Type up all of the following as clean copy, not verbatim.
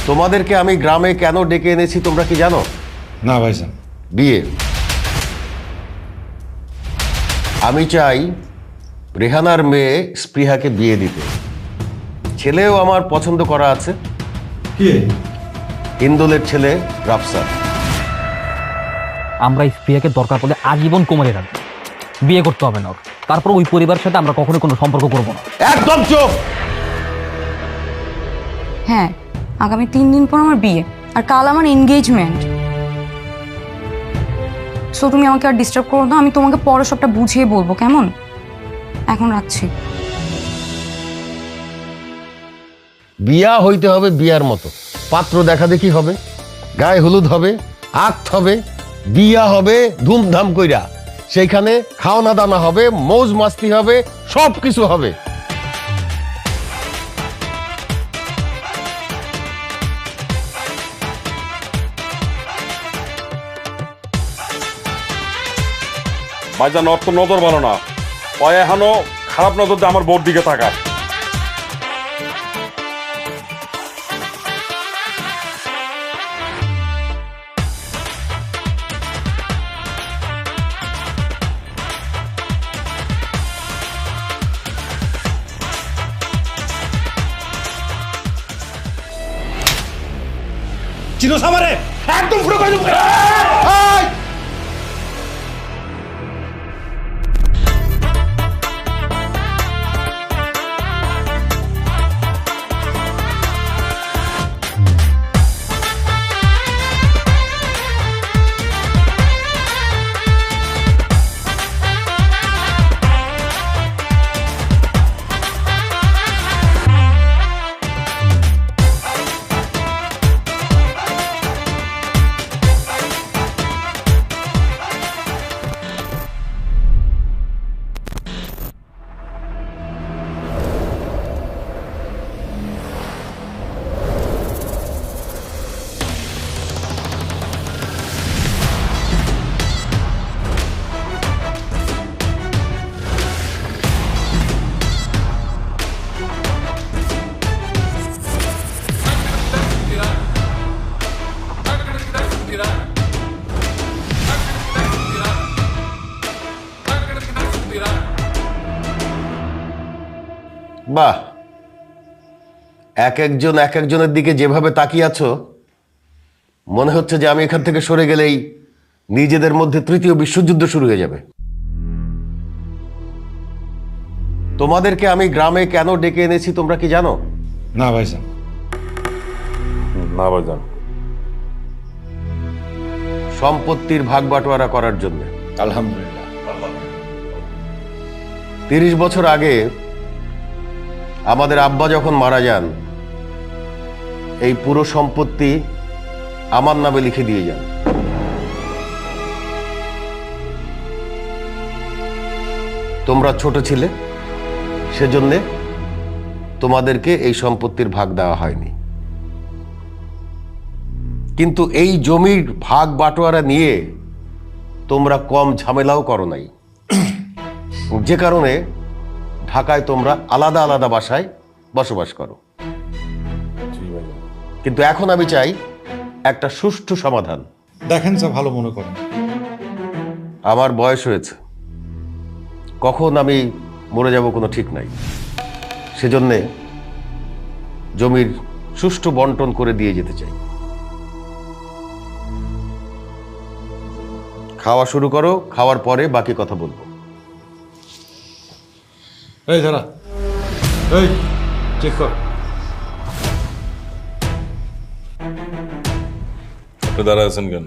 তোমাদেরকে আমি গ্রামে কেন ডেকে এনেছি তোমরা কি জানো? না ভাইজান। বিয়ে। আমি চাই রেহানার মেয়ে স্পৃহাকে বিয়ে দিতে। ছেলেও আমার পছন্দ করা আছে। কে? ইন্দোলের ছেলে রাফসান। আমরা স্পৃহাকে দরকার পড়লে আজীবন কোমরে রাখবো, বিয়ে করতে হবে না ওর। তারপর ওই পরিবারের সাথে আমরা কখনো কোনো সম্পর্ক করবো না। একদম চুপ। হ্যাঁ, আগামী 3 দিন পর আমার বিয়ে, আর কাল আমার এনগেজমেন্ট। সো তুমি আমাকে আর ডিস্টার্ব করো না, আমি তোমাকে পরে সবটা বুঝিয়ে বলবো, কেমন? এখন রাখছি। বিয়া হইতে হবে বিয়ার মতো। পাত্র দেখা দেখি হবে, গায়ে হলুদ হবে, আক্ত হবে, বিয়া হবে ধুমধাম কইরা। সেইখানে খাওনা দানা হবে, মৌজ মাস্তি হবে, সব কিছু হবে। ভাইজান ওর তো নজর ভালো না, ও এখনো খারাপ নজর দিয়ে আমার বউর দিকে তাকায়। চিনোস আমারে? একদম পুরো কই দেব। বাহ, এক একজনের দিকে যেভাবে তাকিয়ে আছো, মনে হচ্ছে যে আমি এখান থেকে সরে গেলেই নিজেদের মধ্যে তৃতীয় বিশ্বযুদ্ধ শুরু হয়ে যাবে। তোমাদেরকে আমি গ্রামে কেন ডেকে এনেছি তোমরা কি জানো? না ভাইজান। না ভাইজান। সম্পত্তির ভাগ বাটোয়ারা করার জন্য। আলহামদুলিল্লাহ। 30 বছর আগে আমাদের আব্বা যখন মারা যান, এই পুরো সম্পত্তি আমার নামে লিখে দিয়ে যান। তোমরা ছোট ছিলে, সেজন্য তোমাদেরকে এই সম্পত্তির ভাগ দেওয়া হয়নি। কিন্তু এই জমির ভাগ বাটোয়ারা নিয়ে তোমরা কম ঝামেলাও করো নাই, যে কারণে ঢাকায় তোমরা আলাদা আলাদা বাসায় বসবাস করো। কিন্তু এখন আমি চাই একটা সুষ্ঠু সমাধান। দেখেন যা ভালো মনে করেন। আমার বয়স হয়েছে, কখন আমি মরে যাব কোনো ঠিক নাই। সেজন্যে জমির সুষ্ঠু বন্টন করে দিয়ে যেতে চাই। খাওয়া শুরু করো, খাওয়ার পরে বাকি কথা বলবো। এই দাঁড়া, এই চেক কর। আপনি দাঁড়ায় আছেন কেন?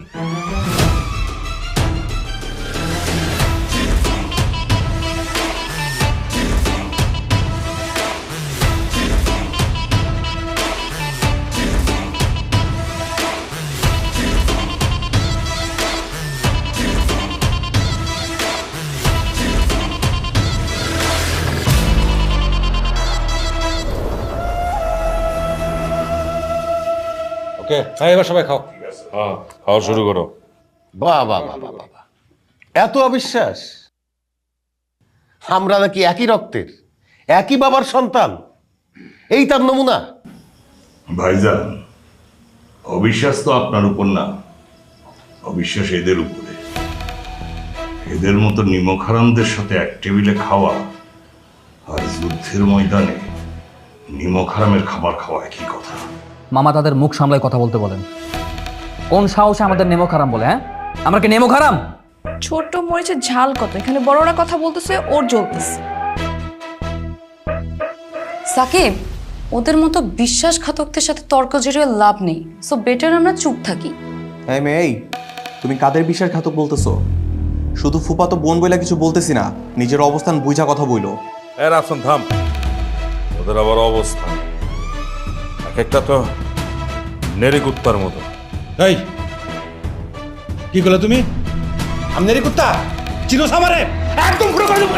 ওকে, হ্যাঁ এবার সবাই খাও। হ্যাঁ, খাওয়া শুরু করো। বাহ বাহ বাহ বাহ বাহ বাহ। এত অবিশ্বাস! আমরা নাকি একই রক্তের, একই বাবার সন্তান, এই তার নমুনা। ভাইজান, অবিশ্বাস তো আপনার উপর না, অবিশ্বাস এদের উপরে। এদের মতো নিমকহারামদের সাথে এক টেবিলে খাওয়া আর যুদ্ধের ময়দানে নিমকহারামের খাবার খাওয়া একই কথা। মামা তাদের মুখ সামলায় কথা বলতে বলেন। কোন সাহসে আমাদের নেমো খারাম বলে? হ্যাঁ, আমরা কি নেমো খারাম? ছোট মরিচের ঝাল কত, এখানে বড়রা কথা বলতেছে, ওর জ্বলতেছে। সাকিব, ওদের মতো বিশ্বাসঘাতকদের সাথে তর্ক জড়িয়ে লাভ নেই, সো বেটার আমরা চুপ থাকি। এই মেয়ে, এই তুমি কাদের বিশ্বাসঘাতক বলতেছো? শুধু ফুপাতো বোন বইলা কিছু বলতেছি না, নিজের অবস্থান বুঝা কথা বইলো। রাফসান থাম, ওদের আবার অবস্থা এক একটা তো নেড়ে কুত্তার মতো। এই কি করলে তুমি? আমনেরি কুত্তা চিনো সামারে একদম পুরো করে দেবো।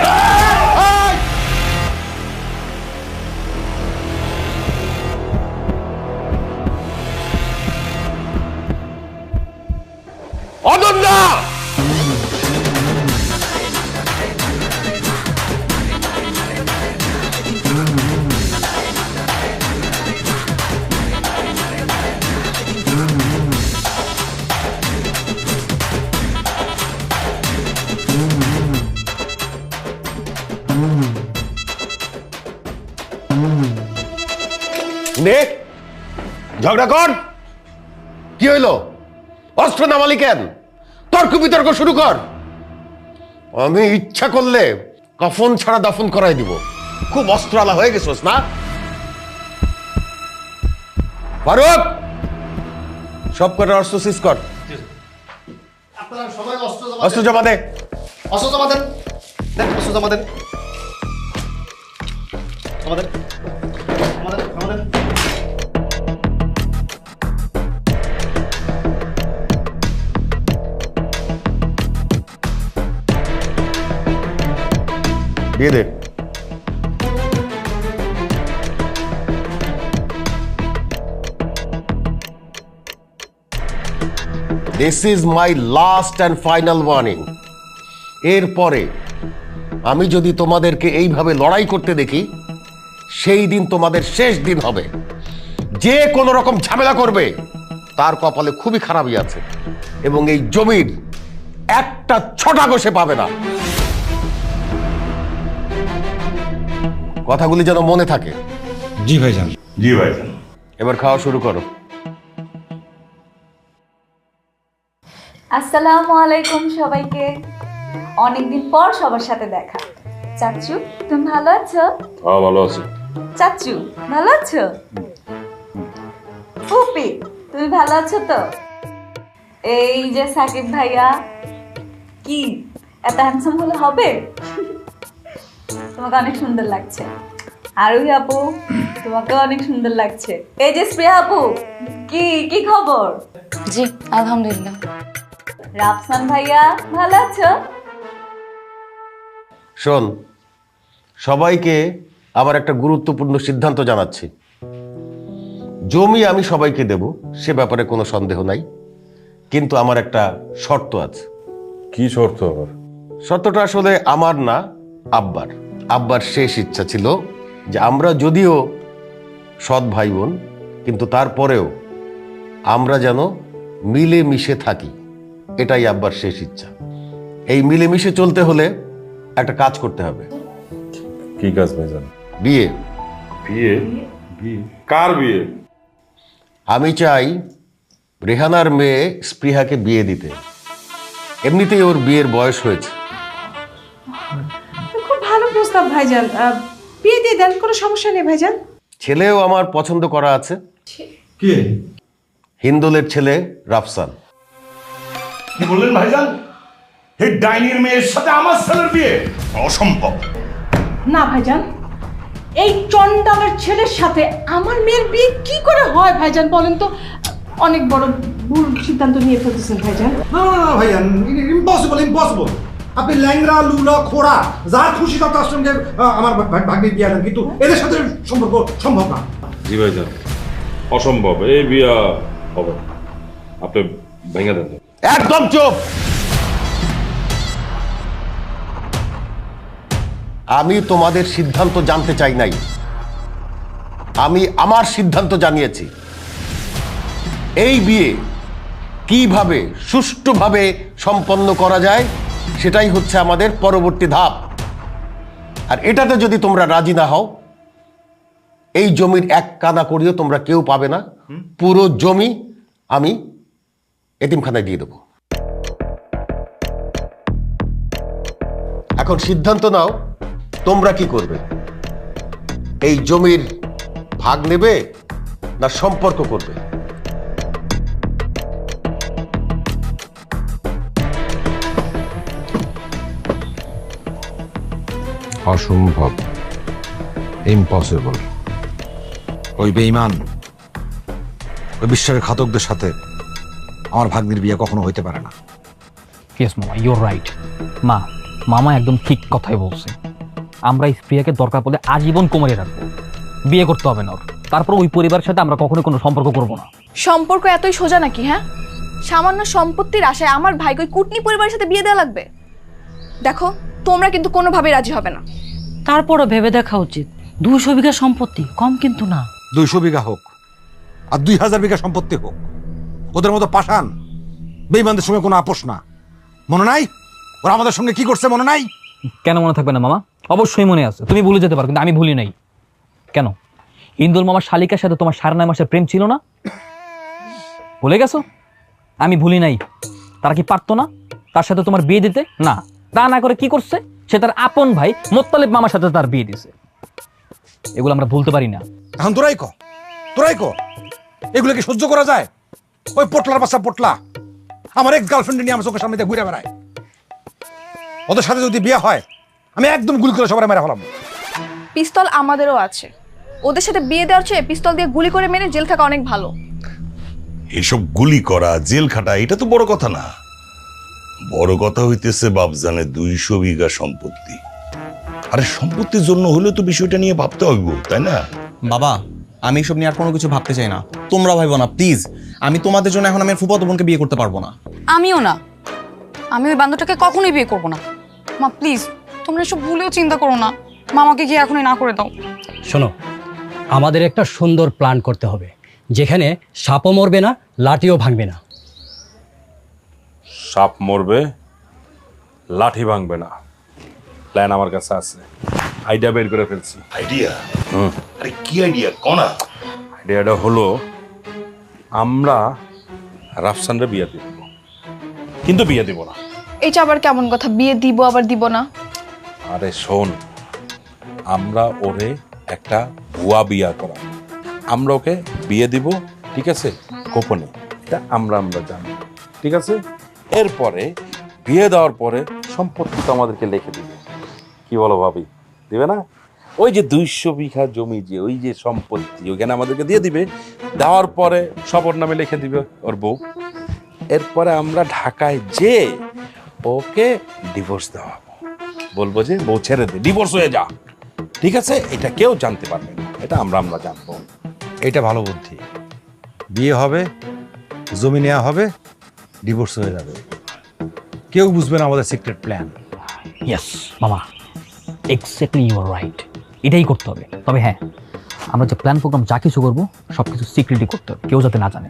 অনন্যা, নে ঝগড়া কর। কি হইল? অস্ত্র নামালি কেন? তর্ক বিতর্ক শুরু কর। আমি ইচ্ছা করলে কফন ছাড়া দাফন করাই দিব। খুব অস্ত্রালা হয়ে গেছোস না ফারুক? সব কটার অস্ত্র সিজ কর। অস্ত্র জমা দে। অস্ত্র জমা দেন, অস্ত্র জমা দেন, জমা দেন, জমা দেন, জমা দেন। দিয়ে দে। This is my last and final warning. এরপরে আমি যদি তোমাদেরকে এইভাবে লড়াই করতে দেখি, সেই দিন তোমাদের শেষ দিন হবে। যে কোনো রকম ঝামেলা করবে তার কপালে খুবই খারাপই আছে, এবং এই জমির একটা ছটা গোসে পাবে না। কথাগুলি যেন মনে থাকে। জি ভাইজান। জি ভাইজান। এবার খাওয়া শুরু করো। আসসালামু আলাইকুম সবাইকে। অনেকদিন পর সবার সাথে দেখা। চাচু তুমি ভালো আছো? হ্যাঁ ভালো আছি। চাচু ভালো আছো? ফুপি তুমি ভালো আছো তো? এই যে সাকিব ভাইয়া, কি এত হ্যান্ডসাম হলে হবে? তোমাকে অনেক সুন্দর লাগছে। আরোহী আপু তোমাকে অনেক সুন্দর লাগছে। এই যে স্প্রিয়া আপু, কি কি খবর? জি আলহামদুলিল্লাহ। রাফসান ভাইয়া ভালো আছো? শোন, সবাইকে আবার একটা গুরুত্বপূর্ণ সিদ্ধান্ত জানাচ্ছি। জমি আমি সবাইকে দেব, সে ব্যাপারে কোনো সন্দেহ নাই, কিন্তু আমার একটা শর্ত আছে। কি শর্ত আবার? শর্তটা আসলে আমার না, আব্বার। আব্বার শেষ ইচ্ছা ছিল যে আমরা যদিও সৎ ভাই বোন, কিন্তু তারপরেও আমরা যেন মিলে মিশে থাকি। এটাই আব্বার শেষ ইচ্ছা। এই মিলেমিশে চলতে হলে একটা কাজ করতে হবে। কি কাজ ভাইজান? বিয়ে। বিয়ে? বিয়ে কার বিয়ে? আমি চাই রেহানার মেয়ে স্পৃহাকে বিয়ে দিতে। এমনিতেই ওর বিয়ের বয়স হয়েছে। খুব ভালো প্রস্তাব ভাইজান, বিয়ে দিয়ে দেন, কোনো সমস্যা নেই ভাইজান। ছেলেও আমার পছন্দ করা আছে। কে? হিন্দোলের ছেলে রাফসান। কি বললেন ভাইজান? এই ডাইনির মেয়ের সাথে আমার ছেলের বিয়ে? অসম্ভব। না ভাইজান, এই চন্ডালের ছেলের সাথে আমার মেয়ের বিয়ে কি করে হয় ভাইজান বলেন তো? অনেক বড় ভুল সিদ্ধান্ত নিয়ে ফেলতেছেন ভাইজান। না না না ভাইজান, ইম্পসিবল ইম্পসিবল। আপনি ল্যাংরা লুলা খোড়া যার খুশি তার সঙ্গে আমার ভাগ্নে বিয়ে দেন, কিন্তু এদের সাথে সম্পর্ক সম্ভব না। জি ভাইজান, অসম্ভব, এই বিয়া হবে না। আপনি ভেঙে দেন। একদম চুপ। আমি তোমাদের সিদ্ধান্ত জানতে চাই নাই, আমি আমার সিদ্ধান্ত জানিয়েছি। এই বিয়ে কিভাবে সুষ্ঠুভাবে সম্পন্ন করা যায় সেটাই হচ্ছে আমাদের পরবর্তী ধাপ। আর এটাতে যদি তোমরা রাজি না হও, এই জমির এক কানা করিও তোমরা কেউ পাবে না। পুরো জমি আমি এতিমখানায় দিয়ে দেবো। এখন সিদ্ধান্ত নাও, তোমরা কি করবে? এই জমির ভাগ নেবে না সম্পর্ক করবে? অসম্ভব, ইম্পসিবল। ওই বেঈমান, ওই বিশ্বাসের ঘাতকদের সাথে আমার ভাগ্নির বিয়ে কখনো হইতে পারে না। ইয়েস মামা, ইউর রাইট। মামা একদম ঠিক কথাই বলছে। আমরা স্প্রিয়াকে দরকার পড়লে আজীবন কোমরে রাখবো, বিয়ে করতে হবে না ওর। তারপর ওই পরিবারের সাথে আমরা কখনো কোনো সম্পর্ক করব না। সম্পর্ক এতই সোজা নাকি? হ্যাঁ, সামান্য সম্পত্তির আশায় আমার ভাইকে ওই কুটনি পরিবারের সাথে বিয়ে দেওয়া লাগবে? দেখো, তোমরা কিন্তু কোনোভাবেই রাজি হবে না। তারপরও ভেবে দেখা উচিত, 200 বিঘা সম্পত্তি কম কিন্তু না। 200 বিঘা হোক আর 2000 বিঘা সম্পত্তি হোক, ওদের মতো পাষাণ বেঈমানদের সঙ্গে কোনো আপোষ না। মনে নাই ওরা আমাদের সঙ্গে কি করছে? মনে নাই? কেন মনে থাকবে না মামা? অবশ্যই মনে আছে। তুমি ভুলে যেতে পারো, কিন্তু আমি ভুলি নাই। কেন, ইন্দুল মামার শালিকার সাথে তোমার 9.5 মাসের প্রেম ছিল না? ভুলে গেছো? আমি ভুলি নাই। তারা কি পারতো না তার সাথে তোমার বিয়ে দিতে? না, তা না করে কি করছে? সে তার আপন ভাই মোত্তালেব মামার সাথে তার বিয়ে দিছে। এগুলো আমরা ভুলতে পারি না। এখন তোরাই ক এগুলো কি সহ্য করা যায়? ওই পোটলার বাচ্চা পোটলা আমার এক্স গার্লফ্রেন্ড নিয়ে আমার চোখের সামনে দিয়ে ঘুরে বেড়ায়। ওদের সাথে যদি বিয়ে হয় আমি একদম গুলি করে সবাই মেরে ফেলাম। পিস্তল আমাদেরও আছে। ওদের সাথে বিয়ে দেওয়ার চেয়ে পিস্তল দিয়ে গুলি করে মেরে জেল থাকা অনেক ভালো। এসব গুলি করা, জেল খাটা, এটা তো বড় কথা না। বড় কথা হইতেছে বাপজানে 200 বিঘা সম্পত্তি। আরে সম্পত্তির জন্য হলেও তো বিষয়টা নিয়ে ভাবতে হইব, তাই না? বাবা, আমি এসব নিয়ে আর কোনো কিছু ভাবতে চাই না। তোমরা ভাইবো না প্লিজ। আমি তোমাদের জন্য এখন আমার ফুফাতো বোনকে বিয়ে করতে পারবো না। আমিও না, আমি ওই বান্ধবটাকে কখনোই বিয়ে করবো না। মা প্লিজ, তোমরা এসব ভুলেও চিন্তা করো না। মামাকে গিয়ে এখনই না করে দাও। শোনো, আমাদের একটা সুন্দর প্ল্যান করতে হবে, যেখানে সাপও মরবে না, লাঠিও ভাঙবে না। সাপ মরবে, লাঠি ভাঙবে না। প্ল্যান আমার কাছে আছে, আইডিয়া বের করে ফেলছি। আইডিয়া? আরে কি আইডিয়া কোনা? আইডিয়াটা হলো, আমরা রাফসানরে বিয়ে দিব, কিন্তু বিয়ে দিব না। এটা আবার কেমন কথা? বিয়ে দিব আবার দিব না? আরে শোন, আমরা ওরে একটা ভুয়া বিয়া করা, আমরা ওকে বিয়ে দিব, ঠিক আছে, গোপনে। এটা আমরা জানি, ঠিক আছে। এরপরে বিয়ে দেওয়ার পরে সম্পত্তি তো আমাদেরকে লিখে দিবে। কি বলো ভাবি, দিবে না? ওই যে 200 বিঘা জমি, যে ওই যে সম্পত্তি, ওইখানে আমাদেরকে দিয়ে দিবে। দেওয়ার পরে সবর নামে লিখে দিবে ওর বউ। এরপরে আমরা ঢাকায় যে ওকে ডিভোর্স দেওয়া, বলবো যে বউ ছেড়ে দে, ডিভোর্স হয়ে যা, ঠিক আছে। এটা কেউ জানতে পারবে না, এটা আমরা জানবো। এটা ভালো বুদ্ধি। বিয়ে হবে, জমি নেওয়া হবে, ডিভোর্স হয়ে যাবে, কেউ বুঝবে না আমাদের সিক্রেট প্ল্যান। ইয়েস মামা, এক্স্যাক্টলি ইউ আর রাইট। এটাই করতে হবে। তবে হ্যাঁ, আমরা যে প্ল্যান প্রোগ্রাম যা কিছু করবো সবকিছু সিক্রেটলি করতে হবে, কেউ যাতে না জানে।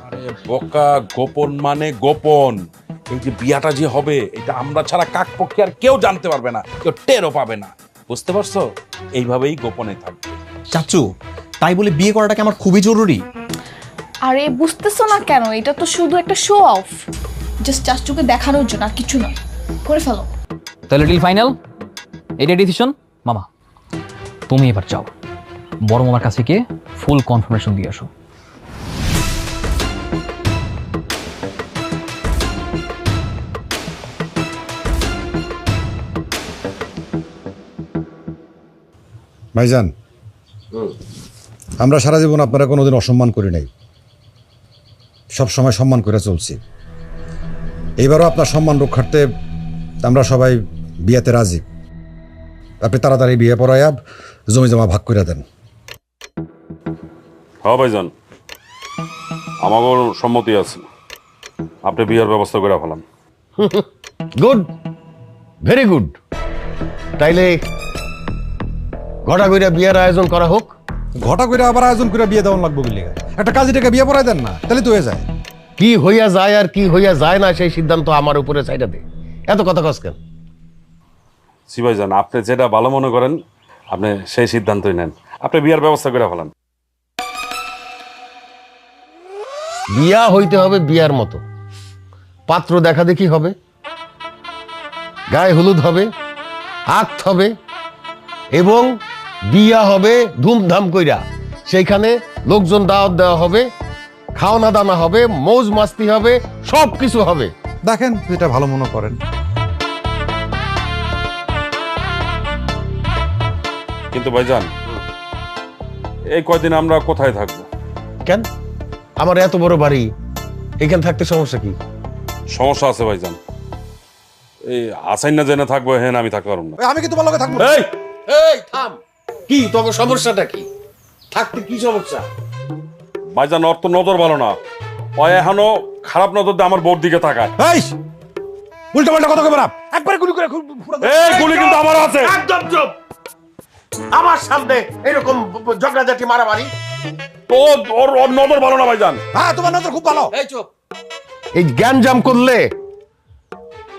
আরে বোকা, গোপন মানে গোপন। এই যে বিয়াটা যে হবে, এটা আমরা ছাড়া কাক পক্ষে আর কেউ জানতে পারবে না, কেউ টেরও পাবে না, বুঝতে পারছো? এইভাবেই গোপনে থাকবে। চাচু, তাই বলে বিয়ে করাটাকে আমার খুবই জরুরি। আরে বুঝতেছো না কেন? এটা তো শুধু একটা শো অফ, জাস্ট চাচুকে দেখানোর জন্য, আর কিছু না। করে ফেলো। তাহলে ডিল ফাইনাল, এটা ডিসিশন। মামা, তুমি এবার যাও, বড় মামার কাছে গিয়ে ফুল কনফার্মেশন দিয়ে আসো। ভাইজান, আমরা সারা জীবন আপনারা কোনোদিন অসম্মান করি নাই, সব সময় সম্মান করে চলছি। এইবারও আপনার সম্মান রক্ষার্থে আমরা সবাই বিয়েতে রাজি। আপনি তাড়াতাড়ি বিয়ে পড়াইয়া জমি জমা ভাগ করে দেন। হ্যাঁ ভাইজান, আমারও সম্মতি আছে, আপনি বিয়ের ব্যবস্থা করে ফেলাম। Good, very good. তাইলে ঘটা কইরা বিয়ের আয়োজন করা হোক। ঘটা করে আবার আয়োজন করে বিয়ে দেওয়া লাগবে বলে একটা কাজী টাকা বিয়ে পড়াই দেন না, তাহলে তো হয়ে যায়। কি হইয়া যায় আর কি হইয়া যায় না সেই সিদ্ধান্ত আমার উপরে চাইটা দে। এত কথা কস কেন? ভাইজান, আপনি যেটা ভালো মনে করেন আপনি সেই সিদ্ধান্তই নেন। আপনি বিয়ার ব্যবস্থা করে ফেলান। বিয়া হইতে হবে বিয়ার মতো, পাত্র দেখা দেখি হবে, গায়ে হলুদ হবে, আক্ত হবে এবং বিয়া হবে ধুমধাম কইরা। সেইখানে লোকজন দাওয়াত দেওয়া হবে, খাওয়ানা দানা হবে, মৌজ মাস্তি হবে, সব কিছু হবে। দেখেন যেটা ভালো মনে করেন। কিন্তু ভাইজান, এই কয়দিন আমরা কোথায় থাকবো? কেন? আমার এত বড় বাড়ি, এখানে থাকতে সমস্যা কি? সমস্যা আছে ভাইজান। এই আসাইন না জেনে থাকবো, হ্যাঁ আমি থাকতে পারবো না। আমি কিন্তু ভালো থাকবো। এই এই থাম, কি তোমার সমস্যাটা কি? থাকতে কি সমস্যা? ভাইজান, ওর তো নজর ভালো না, ও এখনো খারাপ নজর দিয়ে আমার বোর দিকে তাকায়। এই উল্টা পাল্টা কথা কইবা না, একবারে গুলি করে এই গুলি কিন্তু আমারও আছে। একদম চুপ। আমার সামনে এরকম ঝগড়াঝাটি মারামারি, তো ওর নজর ভালো না ভাইজান। হ্যাঁ তোমার নজর খুব ভালো। এই চুপ। এই জ্ঞানজাম করলে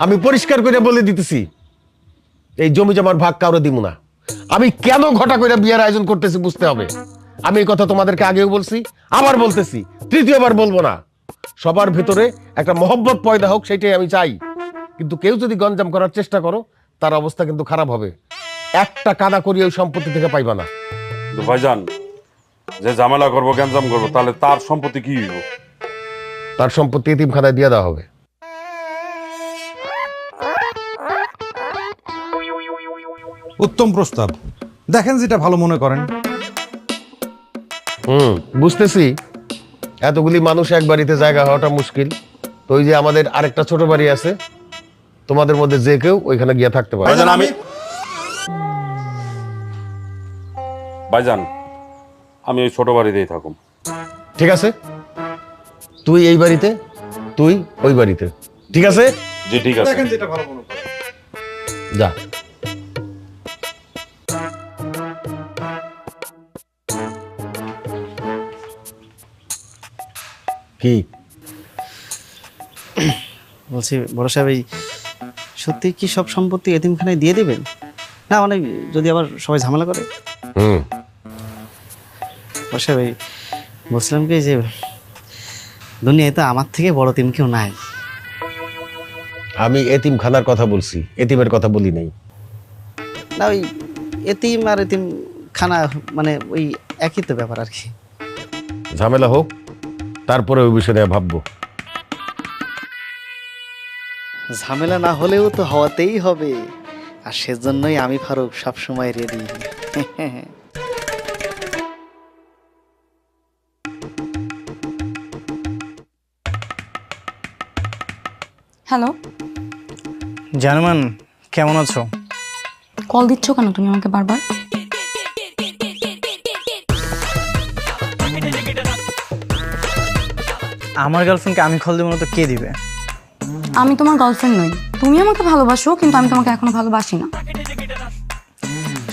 আমি পরিষ্কার করে বলে দিতেছি, এই জমি জমার ভাগ কাউরে দিব না। আমি কেন ঘটা করে বিয়ের আয়োজন করতেছি বুঝতে হবে। আমি এই কথা তোমাদেরকে আগেও বলছি, আবার বলতেছি, তৃতীয়বার বলবো না। সবার ভেতরে একটা মহব্বত পয়দা হোক, সেটাই আমি চাই। কিন্তু কেউ যদি গঞ্জাম করার চেষ্টা করো, তার অবস্থা কিন্তু খারাপ হবে। একটা কাদা করিয়ে ওই সম্পত্তি থেকে পাইবা না। ভাইজান, যে ঝামেলা করবো, গ্যাঞ্জাম করবো, তাহলে তার সম্পত্তি কি হইব? তার সম্পত্তি এতিমখানায় দিয়ে দেওয়া হবে। উত্তম প্রস্তাব, দেখেন যেটা ভালো মনে করেন। বুঝতেছি এতগুলি মানুষ এক বাড়িতে জায়গা হওয়াটা মুশকিল। তো ওই যে আমাদের আরেকটা ছোট বাড়ি আছে, তোমাদের মধ্যে যে কেউ ওইখানে গিয়ে থাকতে পারে। ভাইজান, আমি ওই ছোট বাড়িতেই থাকুম। ঠিক আছে, তুই এই বাড়িতে, তুই ওই বাড়িতে। ঠিক আছে? জি ঠিক আছে। দেখেন যেটা ভালো মনে করেন। যা। কি বলছি বড় সাহেব, এই সত্যি কি সব সম্পত্তি এতিমখানায় দিয়ে দেবেন? না মানে যদি আবার সবাই ঝামেলা করে। বড় সাহেব, এই বলছিলাম কি যে দুনিয়ায় তো আমার থেকে বড় এতিম কেউ নাই। আমি এতিমখানার কথা বলছি, এতিমের কথা বলি নাই। না ওই এতিম আর এতিম খানা মানে ওই একই তো ব্যাপার আর কি। ঝামেলা হোক, তারপরে ওই বিষয়ে নিয়ে ভাববো। ঝামেলা না হলেও তো হওয়াতেই হবে, আর সেজন্যই আমি ফারুক সবসময় রেডি। হ্যালো, জানমান কেমন আছো? কল দিচ্ছ কেন তুমি আমাকে বারবার? আমার গার্লফ্রেন্ডকে আমি কল দেবো না তো কে দিবে? আমি তোমার গার্লফ্রেন্ড নই। তুমি আমাকে ভালোবাসো, কিন্তু আমি তোমাকে এখনো ভালোবাসি না।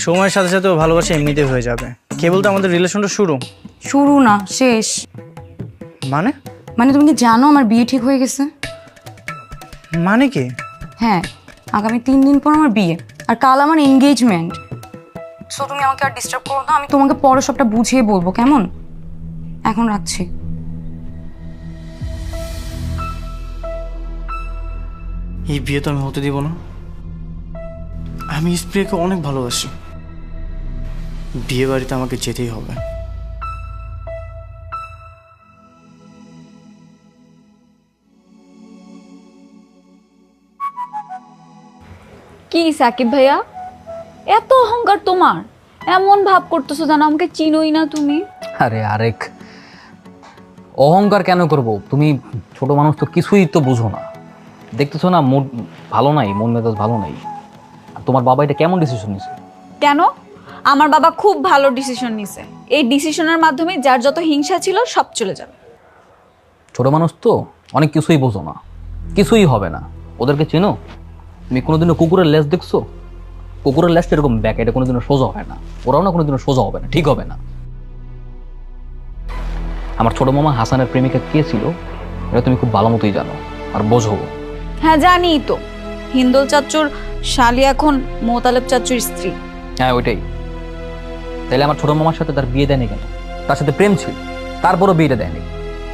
সময়ের সাথে সাথে ভালোবাসা এমনিতে হয়ে যাবে, কেবল তো আমাদের রিলেশনটা শুরু না, শেষ। মানে মানে তুমি কি জানো আমার বিয়ে ঠিক হয়ে গেছে? মানে কি? হ্যাঁ, আগামী 3 দিন পর আমার বিয়ে, আর কাল আমার এনগেজমেন্ট। সো তুমি আমাকে আর ডিস্টার্ব করো না, আমি তোমাকে পরে সবটা বুঝিয়ে বলবো, কেমন? এখন রাখছি। এই বিয়ে তো আমি হতে দিব না। আমি স্প্রেকে অনেক ভালোবাসি, বিয়ে বাড়িতে আমাকে যেতেই হবে। কি সাকিব ভাইয়া, এত অহংকার তোমার? এমন ভাব করতেছো যেন আমাকে চিনোই না তুমি। আরে আরেক অহংকার কেন করব? তুমি ছোট মানুষ তো, কিছুই তো বুঝো না। দেখতেছো না মুড ভালো নাই, মন মেজাজ ভালো নাই। আর তোমার বাবা এটা কেমন ডিসিশন নিছে? কেন? আমার বাবা খুব ভালো ডিসিশন নিছে। এই ডিসিশনের মাধ্যমে যার যত হিংসা ছিল সব চলে যাবে। ছোট মানুষ তো, অনেক কিছুই বোঝো না, কিছুই হবে না। ওদেরকে চেনো? তুমি কোনোদিনও কুকুরের লেজ দেখছো? কুকুরের লেজটা এরকম ব্যাক, এটা কোনোদিনও সোজা হয় না। ওরাও না কোনোদিনও সোজা হবে না, ঠিক হবে না। আমার ছোট মামা হাসানের প্রেমিকা কে ছিল এটা তুমি খুব ভালো মতোই জানো আর বোঝো। হ্যাঁ জানি তো, হিন্দোল চাচুর শালি এখন মোতালেব চাচুর স্ত্রী। হ্যাঁ ওইটাই। তাইলে আমার ছোট মামার সাথে তার বিয়ে দেয়নি কেন? তার সাথে প্রেম ছিল, তারপরও বিয়েটা দেয়নি।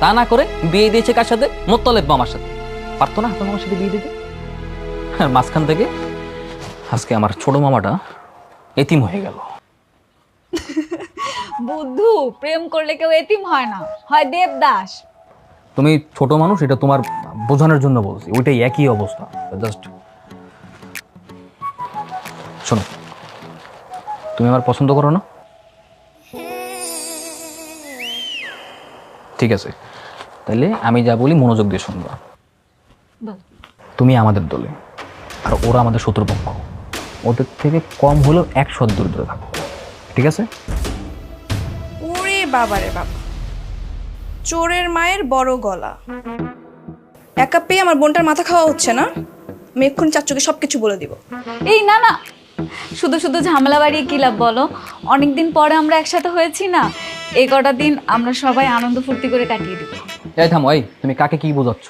তা না করে বিয়ে দিয়েছে কার সাথে? মোত্তালেব মামার সাথে। পারতো না হাসান মামার সাথে বিয়ে দিতে? আর মাঝখান থেকে আজকে আমার ছোট মামাটা এতিম হয়ে গেল। বুদ্ধু, প্রেম করলে কেউ এতিম হয় না, হয় দেবদাস। তুমি ছোট মানুষ, এটা তোমার বোঝানোর জন্য বলছি, ওইটাই একই অবস্থা। জাস্ট শোনো, তুমি আমার পছন্দ করো না? ঠিক আছে, তাহলে আমি যা বলি মনোযোগ দিয়ে শুনবা। তুমি আমাদের দলে আর ওরা আমাদের শত্রুপক্ষ, ওদের থেকে কম হলেও 100 দূরে দূরে থাকো, ঠিক আছে? ওরে বাবারে বাবা, চোরের মায়ের বড় গলা। একা পেয়ে আমার বোনটার মাথা খাওয়া হচ্ছে না। আমি এক্ষুনি চাচুকে সবকিছু বলে দিব। এই না না, শুধু শুধু ঝামেলা বাড়িয়ে কি লাভ বলো? অনেকদিন পরে আমরা একসাথে হয়েছি না, এই কটা দিন আমরা সবাই আনন্দ ফুর্তি করে কাটিয়ে দিব। এই থামো, এই তুমি কাকে কি বোঝাচ্ছ?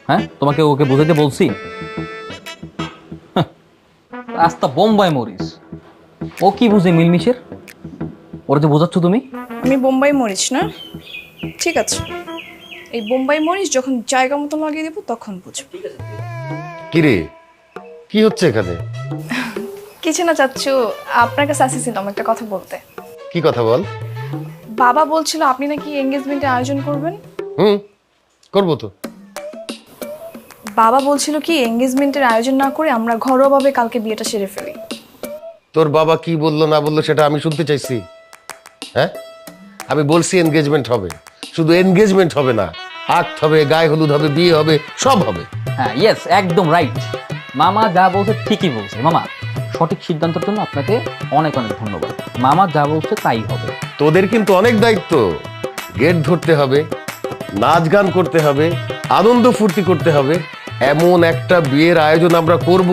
হ্যাঁ, তোমাকে ওকে বোঝাতে বলছি? রাস্তা বোম্বাই মরিস, ও কি বুঝে মিলমিশের? ওরা যে বোঝাচ্ছ তুমি। আমি বোম্বাই মরিচ না? ঠিক আছে, এই বোম্বাই মরিচ যখন জায়গা মতো লাগিয়ে দেবো তখন বুঝবো। কিরে, কি হচ্ছে এখানে? কিছু না চাচ্ছু, আপনার কাছে আসছিলাম একটা কথা বলতে। কি কথা বল। বাবা বলছিল আপনি নাকি এঙ্গেজমেন্টের আয়োজন করবেন। করবো তো। বাবা বলছিল কি এঙ্গেজমেন্টের আয়োজন না করে আমরা ঘরোয়াভাবে কালকে বিয়েটা সেরে ফেলি। তোর বাবা কি বললো না বললো সেটা আমি শুনতে চাইছি? হ্যাঁ, আমি বলছি এনগেজমেন্ট হবে, শুধু এনগেজমেন্ট হবে না, আক্ত হবে, গায়ে হলুদ হবে, বিয়ে হবে, সব হবে। হ্যাঁ ইয়েস, একদম রাইট। মামা যা বলছে ঠিকই বলছে। মামা, সঠিক সিদ্ধান্তের জন্য আপনাকে অনেক অনেক ধন্যবাদ। মামা যা বলছে তাই হবে। তোদের কিন্তু অনেক দায়িত্ব। গেট ধরতে হবে, নাচ গান করতে হবে, আনন্দ ফুর্তি করতে হবে। এমন একটা বিয়ের আয়োজন আমরা করব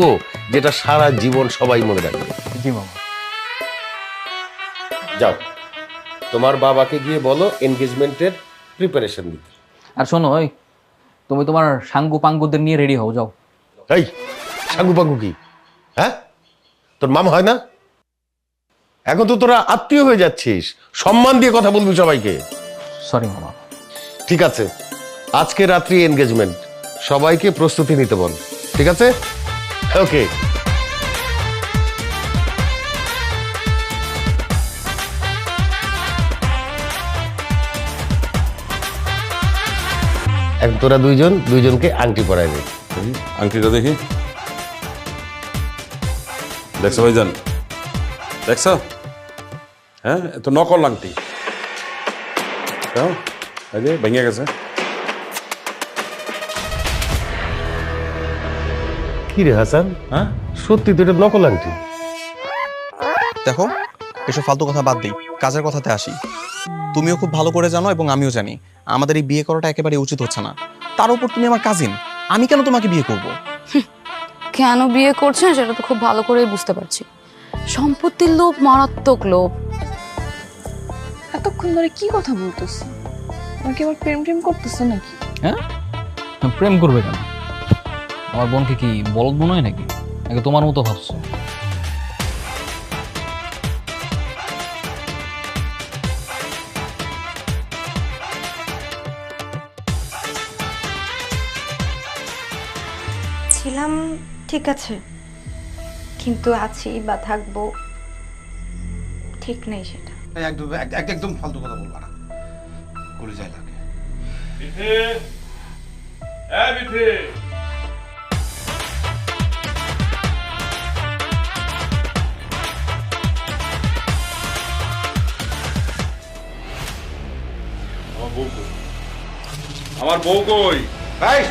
যেটা সারা জীবন সবাই মনে রাখবে। জি মামা। যাও, তোমার বাবাকে গিয়ে বলো এনগেজমেন্টের প্রিপারেশন দিতে। আর শোনো, ওই তুমি তোমার সাঙ্গু পাঙ্গুদের নিয়ে রেডি হও, যাও। এই সাঙ্গু পাঙ্গু কি? হ্যাঁ, তোর মামা হয় না? এখন তো তোরা আত্মীয় হয়ে যাচ্ছিস, সম্মান দিয়ে কথা বলবি সবাইকে। সরি মামা। ঠিক আছে, আজকে রাত্রি এনগেজমেন্ট, সবাইকে প্রস্তুতি নিতে বল, ঠিক আছে? ওকে। এখন তোরা দুইজনকে আংটি পরাই দে। আংটিটা দেখি। দেখছো ভাইজান, দেখছো? হ্যাঁ, এ তো নকল আংটি। এই যে ভেঙে গেছে। কি রে হাসান, হ্যাঁ সত্যি তো এটা নকল আংটি? দেখো, এসব ফালতু কথা বাদ দিই, কাজের কথাতে আসি। তুমিও খুব ভালো করে জানো এবং আমিও জানি আমাদের এই বিয়ে করাটা একেবারে উচিত হচ্ছে না। তার উপর তুমি আমার কাজিন, আমি কেন তোমাকে বিয়ে করব? কেন বিয়ে করছেন সেটা তো খুব ভালো করেই বুঝতে পারছি। সম্পত্তির লোভ, মারাত্মক লোভ। এতক্ষণ ধরে কি কথা বলতেছো? আমাকে আবার প্রেম প্রেম করতেছো নাকি? হ্যাঁ, প্রেম করবে কেন? আমার বোনকে কি বলদ মনে হয় নাকি? নাকি তোমার মতো ভাবছো? ছিলাম ঠিক আছে, কিন্তু আছি বা থাকবো ঠিক নেই সেটা। একদম ফালতু কথা বলবা না, করে যায় লাগে। আমার বউ কই? এই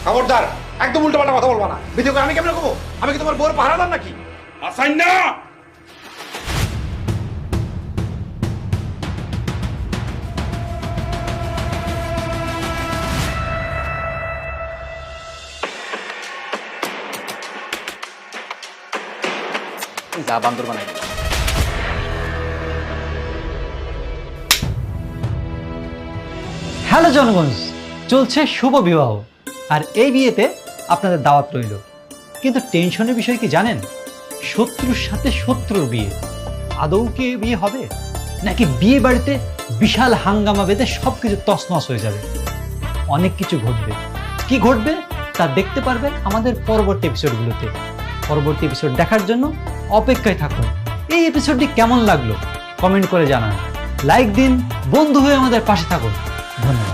খবরদার, একদম উল্টো পাল্টা কথা বলবা না। ভিডিও করে আমি কেমন করবো? আমি কি তোমার বউর পাহারাদার নাকি? আসাই না। যা বান্দর বানাই দিলাম। হ্যালো জনগণ, চলছে শুভ বিবাহ, আর এই বিয়েতে আপনাদের দাওয়াত রইল। কিন্তু টেনশনের বিষয় কি জানেন? শত্রুর সাথে শত্রুর বিয়ে। আদৌ কি এই বিয়ে হবে, নাকি বিয়ে বাড়িতে বিশাল হাঙ্গামা বেঁধে সবকিছু তছনছ হয়ে যাবে? অনেক কিছু ঘটবে। কি ঘটবে তা দেখতে পারবেন আমাদের পরবর্তী এপিসোডগুলোতে। পরবর্তী এপিসোড দেখার জন্য অপেক্ষায় থাকুন। এই এপিসোডটি কেমন লাগলো কমেন্ট করে জানান, লাইক দিন, বন্ধু হয়ে আমাদের পাশে থাকুন। ধন্যবাদ।